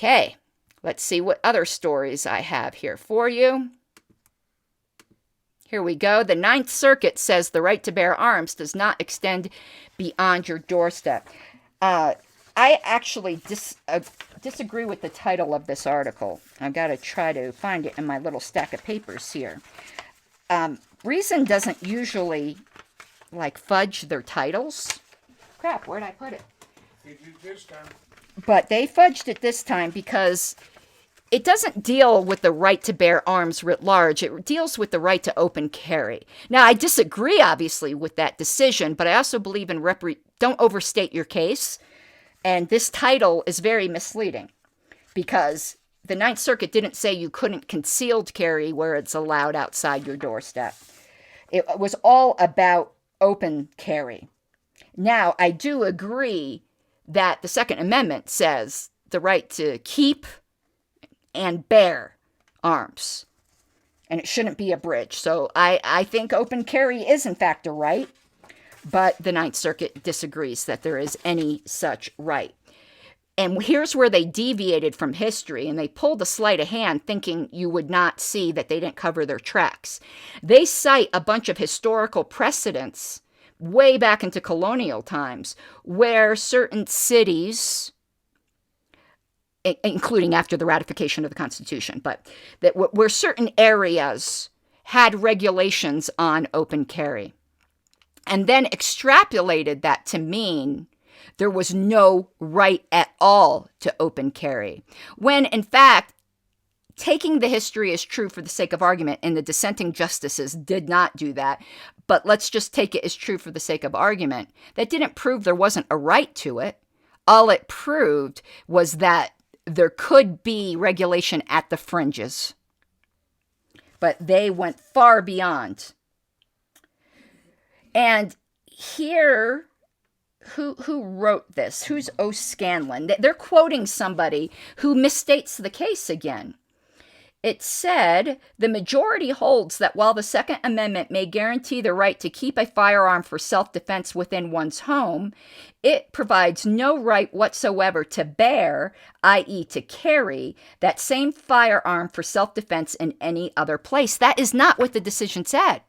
Okay, let's see what other stories I have here for you. Here we go. The Ninth Circuit says the right to bear arms does not extend beyond your doorstep. I actually disagree with the title of this article. I've got to try to find it in my little stack of papers here. Reason doesn't usually fudge their titles. Crap, where'd I put it? They did this time. But they fudged it this time because it doesn't deal with the right to bear arms writ large. It deals with the right to open carry. Now, I disagree, obviously, with that decision, but I also believe in don't overstate your case. And this title is very misleading because the Ninth Circuit didn't say you couldn't concealed carry where it's allowed outside your doorstep. It was all about open carry. Now, I do agree that the Second Amendment says the right to keep and bear arms, and it shouldn't be abridged. So I think open carry is, in fact, a right, but the Ninth Circuit disagrees that there is any such right. And here's where they deviated from history, and they pulled a sleight of hand thinking you would not see that they didn't cover their tracks. They cite a bunch of historical precedents way back into colonial times where certain cities, including after the ratification of the Constitution, but where certain areas had regulations on open carry, and then extrapolated that to mean there was no right at all to open carry, when in fact, taking the history as true for the sake of argument, and the dissenting justices did not do that, but let's just take it as true for the sake of argument, that didn't prove there wasn't a right to it. All it proved was that there could be regulation at the fringes. But they went far beyond. And here, who wrote this? Who's O'Scanlan? They're quoting somebody who misstates the case again. It said, the majority holds that while the Second Amendment may guarantee the right to keep a firearm for self-defense within one's home, it provides no right whatsoever to bear, i.e. to carry, that same firearm for self-defense in any other place. That is not what the decision said.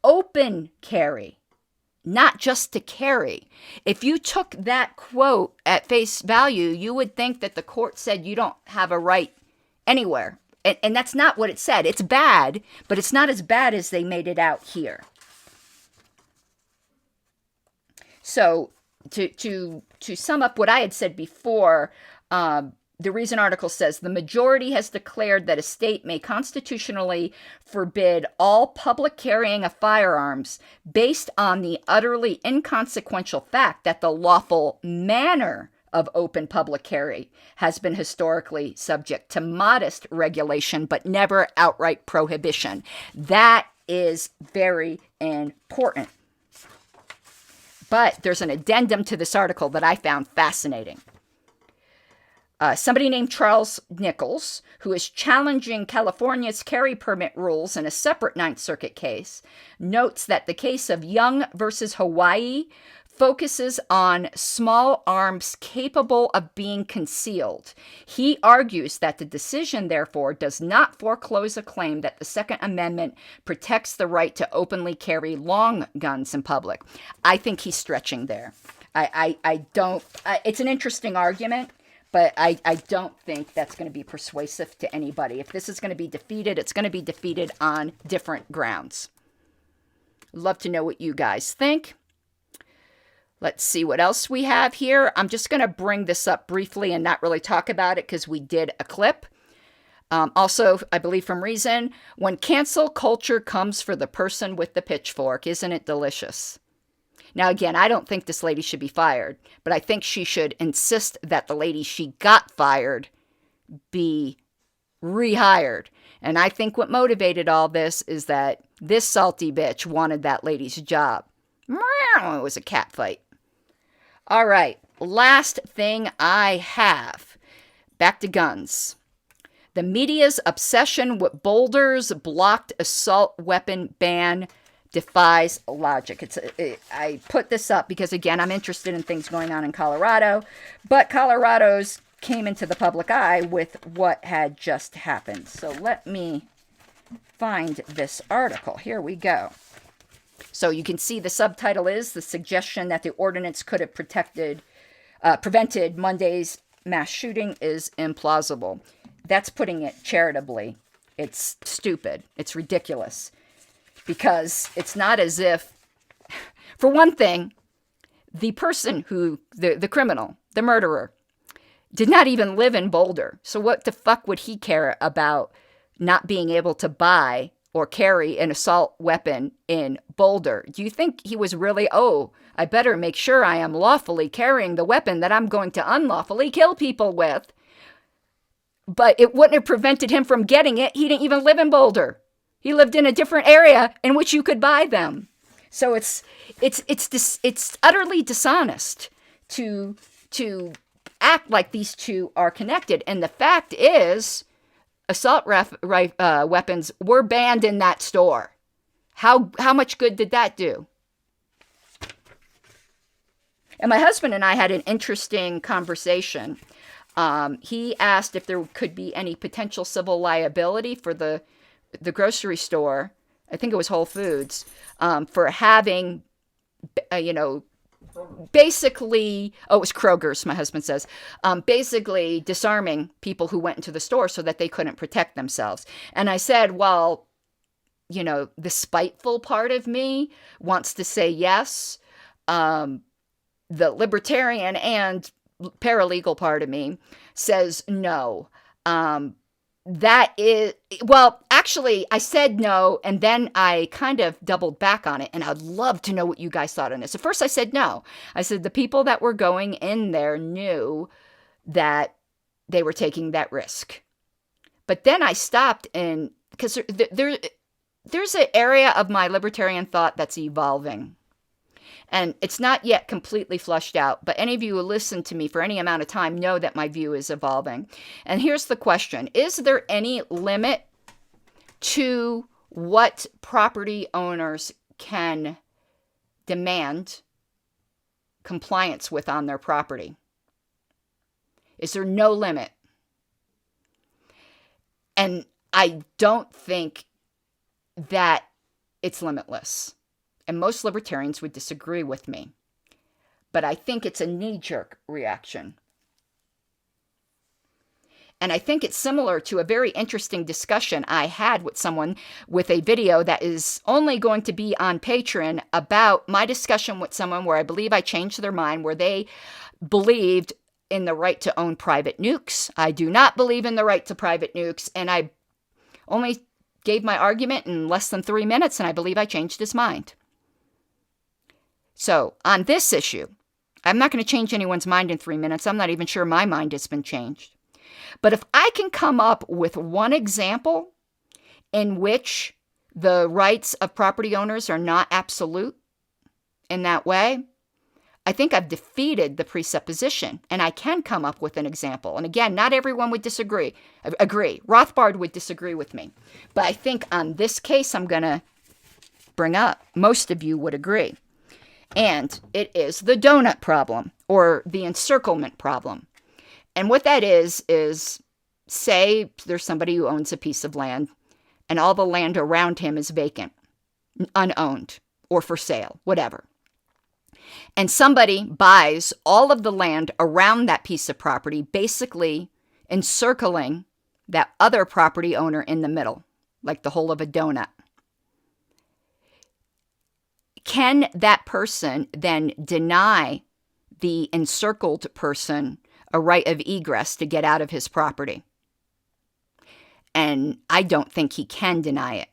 Open carry, not just to carry. If you took that quote at face value, you would think that the court said you don't have a right anywhere. And that's not what it said. It's bad, but it's not as bad as they made it out here. So to sum up what I had said before, the Reason article says, the majority has declared that a state may constitutionally forbid all public carrying of firearms based on the utterly inconsequential fact that the lawful manner of open public carry has been historically subject to modest regulation, but never outright prohibition. That is very important. But there's an addendum to this article that I found fascinating. Somebody named Charles Nichols, who is challenging California's carry permit rules in a separate Ninth Circuit case, notes that the case of Young versus Hawaii focuses on small arms capable of being concealed. He argues that the decision, therefore, does not foreclose a claim that the Second Amendment protects the right to openly carry long guns in public. I think he's stretching there. It's an interesting argument, but I don't think that's going to be persuasive to anybody. If this is going to be defeated, it's going to be defeated on different grounds. Love to know what you guys think. Let's see what else we have here. I'm just going to bring this up briefly and not really talk about it because we did a clip. Also, I believe from Reason, when cancel culture comes for the person with the pitchfork, isn't it delicious? Now, again, I don't think this lady should be fired, but I think she should insist that the lady she got fired be rehired. And I think what motivated all this is that this salty bitch wanted that lady's job. It was a cat fight. All right, last thing I have. Back to guns. The media's obsession with Boulder's blocked assault weapon ban defies logic. I put this up because, again, I'm interested in things going on in Colorado, but Colorado's came into the public eye with what had just happened. So let me find this article. Here we go. So you can see the subtitle is "The Suggestion That the Ordinance Could Have Prevented Monday's Mass Shooting is Implausible." That's putting it charitably. It's stupid. It's ridiculous. Because it's not as if, for one thing, the person who, the criminal, the murderer, did not even live in Boulder. So what the fuck would he care about not being able to buy or carry an assault weapon in Boulder? Do you think he was really, I better make sure I am lawfully carrying the weapon that I'm going to unlawfully kill people with? But it wouldn't have prevented him from getting it. He didn't even live in Boulder. He lived in a different area in which you could buy them. So it's utterly dishonest to act like these two are connected. And the fact is, assault weapons were banned in that store. How much good did that do? And my husband and I had an interesting conversation. He asked if there could be any potential civil liability for the grocery store, I think it was Whole Foods, for having, basically, it was Kroger's, my husband says, basically disarming people who went into the store so that they couldn't protect themselves. And I said, well, the spiteful part of me wants to say yes. The libertarian and paralegal part of me says no. That is, well, actually, I said no, and then I kind of doubled back on it, and I'd love to know what you guys thought on this. At first, I said no. I said the people that were going in there knew that they were taking that risk. But then I stopped, and because there's an area of my libertarian thought that's evolving. And it's not yet completely flushed out, but any of you who listen to me for any amount of time know that my view is evolving. And here's the question. Is there any limit to what property owners can demand compliance with on their property? Is there no limit? And I don't think that it's limitless. And most libertarians would disagree with me. But I think it's a knee-jerk reaction. And I think it's similar to a very interesting discussion I had with someone with a video that is only going to be on Patreon about my discussion with someone where I believe I changed their mind, where they believed in the right to own private nukes. I do not believe in the right to private nukes, and I only gave my argument in less than 3 minutes, and I believe I changed his mind. So, on this issue, I'm not going to change anyone's mind in 3 minutes. I'm not even sure my mind has been changed. But if I can come up with one example in which the rights of property owners are not absolute in that way, I think I've defeated the presupposition, and I can come up with an example. And again, not everyone would agree. Rothbard would disagree with me. But I think on this case I'm going to bring up, most of you would agree. And it is the donut problem, or the encirclement problem. And what that is say there's somebody who owns a piece of land, and all the land around him is vacant, unowned, or for sale, whatever. And somebody buys all of the land around that piece of property, basically encircling that other property owner in the middle, like the hole of a donut. Can that person then deny the encircled person a right of egress to get out of his property? And I don't think he can deny it.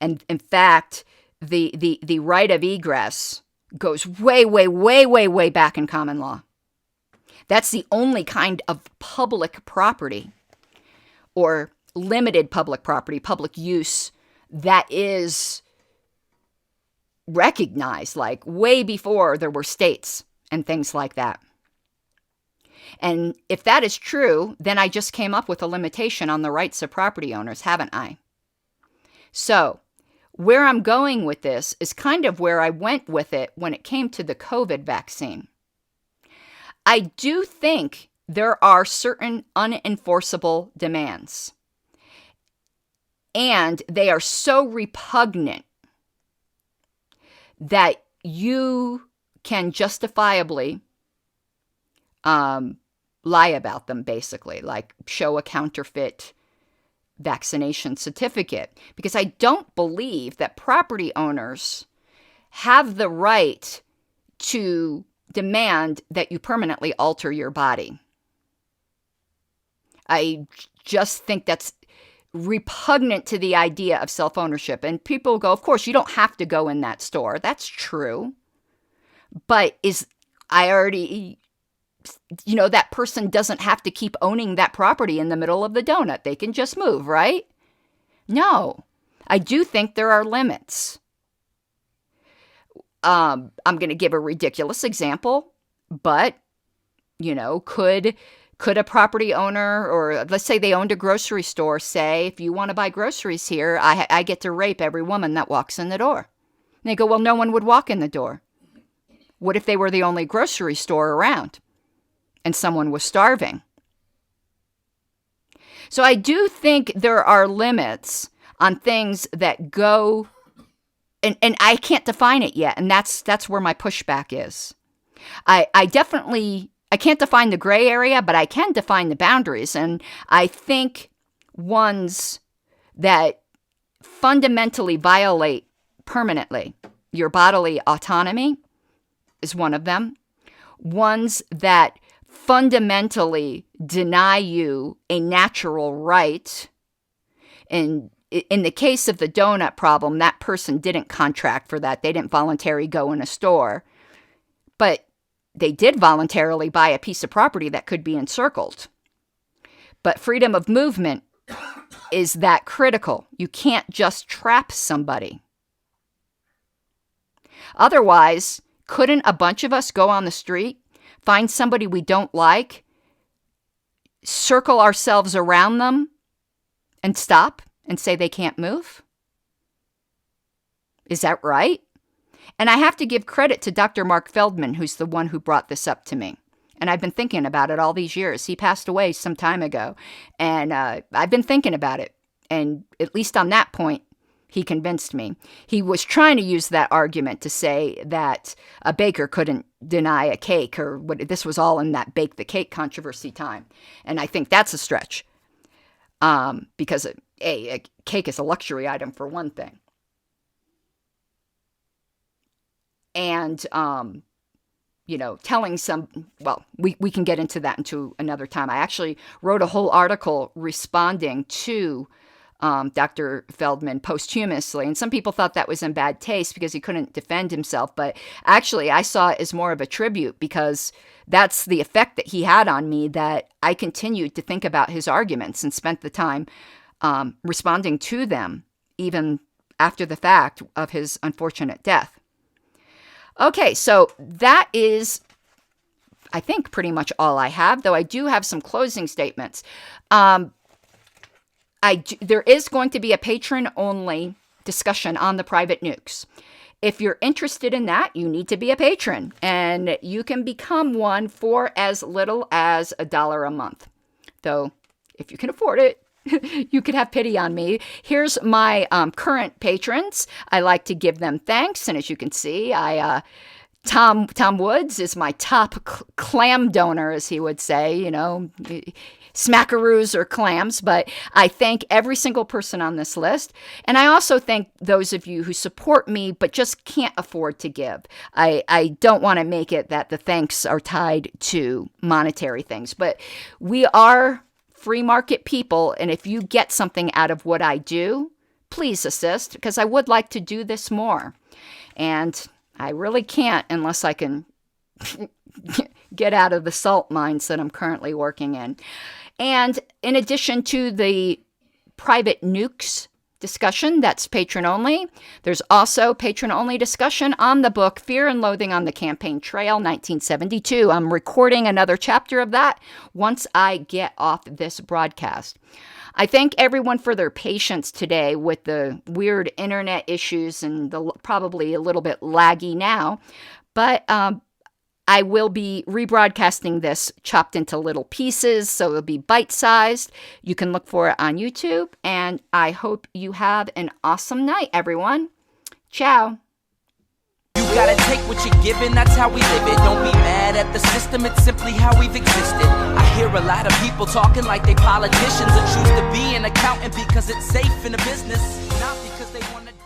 And in fact, the right of egress goes way, way, way, way, way back in common law. That's the only kind of public property or limited public property, public use, that is recognized, like way before there were states and things like that. And if that is true, then I just came up with a limitation on the rights of property owners, haven't I? So, where I'm going with this is kind of where I went with it when it came to the COVID vaccine. I do think there are certain unenforceable demands. And they are so repugnant that you can justifiably lie about them, basically, like show a counterfeit vaccination certificate. Because I don't believe that property owners have the right to demand that you permanently alter your body. I just think that's repugnant to the idea of self-ownership. And people go, of course, you don't have to go in that store. That's true. But that person doesn't have to keep owning that property in the middle of the donut. They can just move, right? No, I do think there are limits. I'm going to give a ridiculous example, but, could a property owner, or let's say they owned a grocery store, say, if you want to buy groceries here, I get to rape every woman that walks in the door. And they go, well, no one would walk in the door. What if they were the only grocery store around and someone was starving? So I do think there are limits on things that go, and I can't define it yet, and that's where my pushback is. I can't define the gray area, but I can define the boundaries. And I think ones that fundamentally violate permanently your bodily autonomy is one of them. Ones that fundamentally deny you a natural right. And in the case of the donut problem, that person didn't contract for that. They didn't voluntarily go in a store. But they did voluntarily buy a piece of property that could be encircled. But freedom of movement is that critical. You can't just trap somebody. Otherwise, couldn't a bunch of us go on the street, find somebody we don't like, circle ourselves around them, and stop and say they can't move? Is that right? And I have to give credit to Dr. Mark Feldman, who's the one who brought this up to me. And I've been thinking about it all these years. He passed away some time ago. And I've been thinking about it. And at least on that point, he convinced me. He was trying to use that argument to say that a baker couldn't deny a cake, or this was all in that bake the cake controversy time. And I think that's a stretch. Because a cake is a luxury item for one thing. And, telling we can get into that into another time. I actually wrote a whole article responding to Dr. Feldman posthumously. And some people thought that was in bad taste because he couldn't defend himself. But actually, I saw it as more of a tribute because that's the effect that he had on me, that I continued to think about his arguments and spent the time responding to them, even after the fact of his unfortunate death. Okay, so that is, I think, pretty much all I have, though I do have some closing statements. There is going to be a patron-only discussion on the private nukes. If you're interested in that, you need to be a patron, and you can become one for as little as $1 a month. Though, if you can afford it, you could have pity on me. Here's my current patrons. I like to give them thanks, and as you can see, Tom Woods is my top clam donor, as he would say. Smackaroos or clams, but I thank every single person on this list. And I also thank those of you who support me but just can't afford to give. I don't want to make it that the thanks are tied to monetary things, but we are free market people, and if you get something out of what I do, please assist, because I would like to do this more. And I really can't unless I can get out of the salt mines that I'm currently working in. And in addition to the private nukes discussion that's patron only, there's also patron only discussion on the book Fear and Loathing on the Campaign Trail, 1972. I'm recording another chapter of that once I get off this broadcast. I thank everyone for their patience today with the weird internet issues and the probably a little bit laggy now, but I will be rebroadcasting this chopped into little pieces, so it'll be bite-sized. You can look for it on YouTube, and I hope you have an awesome night, everyone. Ciao. You gotta take what you're given, that's how we live it. Don't be mad at the system, it's simply how we've existed. I hear a lot of people talking like they politicians and choose to be an accountant because it's safe in the business, not because they want to